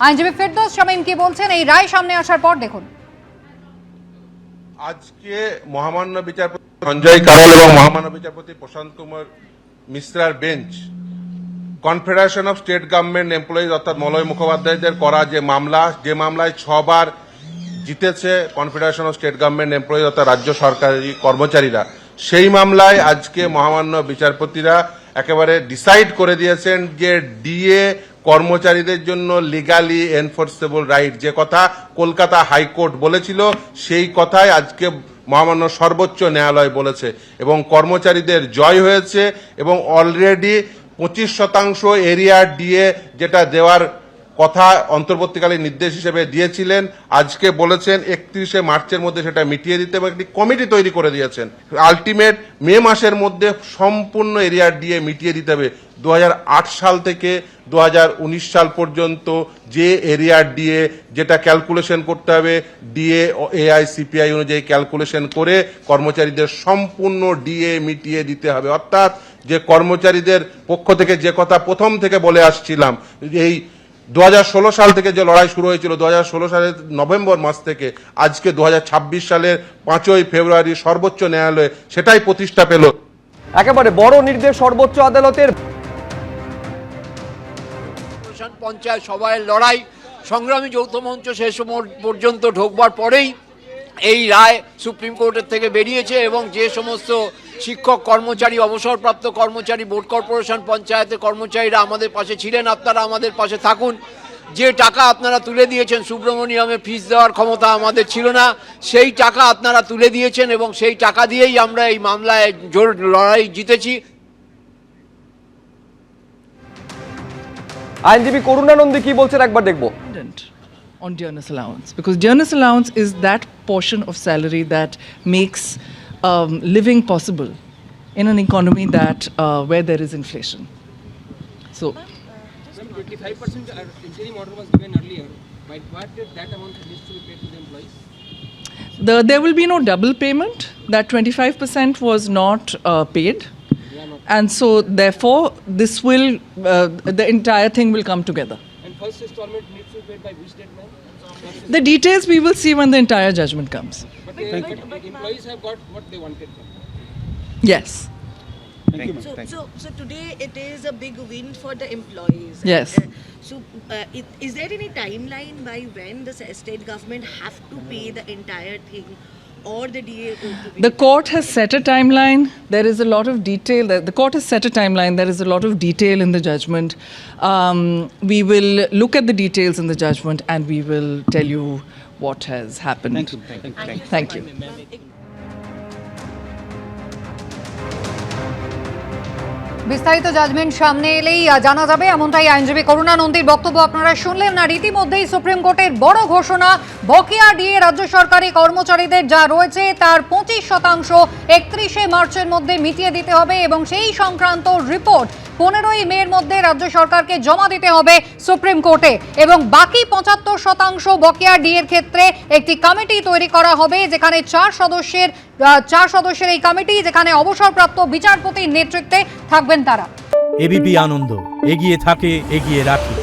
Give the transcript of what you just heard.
আইনজীবী ফেরদৌস শামীম কি বলছেন এই রায় সামনে আসার পর দেখুন। আজকে মহামান্য বিচারপতি সঞ্জয় কারোল এবং মহামান্য বিচারপতি প্রশান্ত কুমার মিশ্রার bench confederation of state government employees অর্থাৎ মলয় মুখোপাধ্যায়দের করা যে মামলায় 6 বার জিতেছে confederation of state government employees অর্থাৎ রাজ্য সরকারি কর্মচারীরা, সেই মামলায় আজকে মহামান্য বিচারপতিরা একেবারে ডিসাইড করে দিয়েছেন যে ডিএ কর্মচারীদের জন্য লিগালি এনফোর্সেবল রাইট, যে কথা কলকাতা হাইকোর্ট বলেছিল সেই কথাই আজকে মহামান্য সর্বোচ্চ ন্যায়ালয় বলেছে এবং কর্মচারীদের জয় হয়েছে এবং অলরেডি 25% এরিয়া ডিএ যেটা দেওয়ার কথা অন্তর্বর্তীকালীন নির্দেশ হিসেবে দিয়েছিলেন আজকে বলেছেন 31শে মার্চের মধ্যে সেটা মিটিয়ে দিতে এবং একটি কমিটি তৈরি করে দিয়েছেন। আলটিমেট মে মাসের মধ্যে সম্পূর্ণ এরিয়া ডিএ মিটিয়ে দিতে হবে। 2008 সাল থেকে 2019 সাল পর্যন্ত যে এরিয়া ডিএ যেটা ক্যালকুলেশন করতে হবে ডিএ এআই সিপিআই অনুযায়ী ক্যালকুলেশন করে কর্মচারীদের সম্পূর্ণ ডিএ মিটিয়ে দিতে হবে। অর্থাৎ যে কর্মচারীদের পক্ষ থেকে যে কথা প্রথম থেকে বলে আসছিলাম, এই 2016 সাল থেকে যে লড়াই শুরু হয়েছিল 2016 সালের নভেম্বর মাস থেকে আজকে 2026 সালের 5ই ফেব্রুয়ারি সর্বোচ্চ ন্যায়ালয়ে সেটাই প্রতিষ্ঠা পেল। একেবারে বড় নির্দেশ সর্বোচ্চ আদালতের। পঞ্চায়েত সভায় লড়াই সংগ্রামী যৌথ মঞ্চ শেষ পর্যন্ত ঢোকবার পরেই এই রায় সুপ্রিম কোর্টের থেকে বেরিয়েছে এবং যে সমস্ত শিক্ষক কর্মচারী অবসরপ্রাপ্ত কর্মচারী বোর্ড কর্পোরেশন পঞ্চায়েতের কর্মচারীরা আমাদের পাশে ছিলেন, আপনারা আমাদের পাশে থাকুন। যে টাকা আপনারা তুলে দিয়েছেন, সুব্রমণিয়ামে ফিস দেওয়ার ক্ষমতা আমাদের ছিল না, সেই টাকা আপনারা তুলে দিয়েছেন এবং সেই টাকা দিয়েই আমরা এই মামলায় জোর লড়াই জিতেছি। আইনজীবী করুণানন্দী কি বলছেন একবার দেখবো। On dearness allowance, because dearness allowance is that portion of salary that makes living possible in an economy that where there is inflation. So 25% interim order was given earlier. By what that amount needs to be paid to the employees? there will be no double payment. That 25% was not paid, and so therefore this will the entire thing will come together. And first installment needs to be paid by which date, ma'am? The details we will see when the entire judgment comes. But the employees have got what they wanted from them. Yes. So today it is a big win for the employees. Yes. Is there any timeline by when the state government have to pay the entire thing, or the DA? The court has set a timeline. There is a lot of detail. The court has set a timeline. There is a lot of detail in the judgment. We will look at the details in the judgment and we will tell you what has happened. Thank you. বিস্তারিত judgement সামনে এলেই জানা যাবে, এমনটাই আইনজীবী করুণানন্দীর বক্তব্য আপনারা শুনলেন না। রীতিমধ্যেই সুপ্রিম কোর্টের বড় ঘোষণা, বকেয়া ডিএ রাজ্য সরকারি কর্মচারীদের যা রয়েছে তার 25% 31শে মার্চের মধ্যে মিটিয়ে দিতে হবে এবং সেই সংক্রান্ত রিপোর্ট 15ই মের মধ্যে রাজ্য সরকারকে জমা দিতে হবে সুপ্রিম কোর্টে এবং বাকি 75% বকেয়া ডিএর ক্ষেত্রে একটি কমিটি তৈরি করা হবে যেখানে 4 সদস্যের এই কমিটি, যেখানে অবসরপ্রাপ্ত বিচারপতির নেতৃত্বে থাকবেন তারা। এবিপি আনন্দ এগিয়ে থাকে, এগিয়ে রাখে।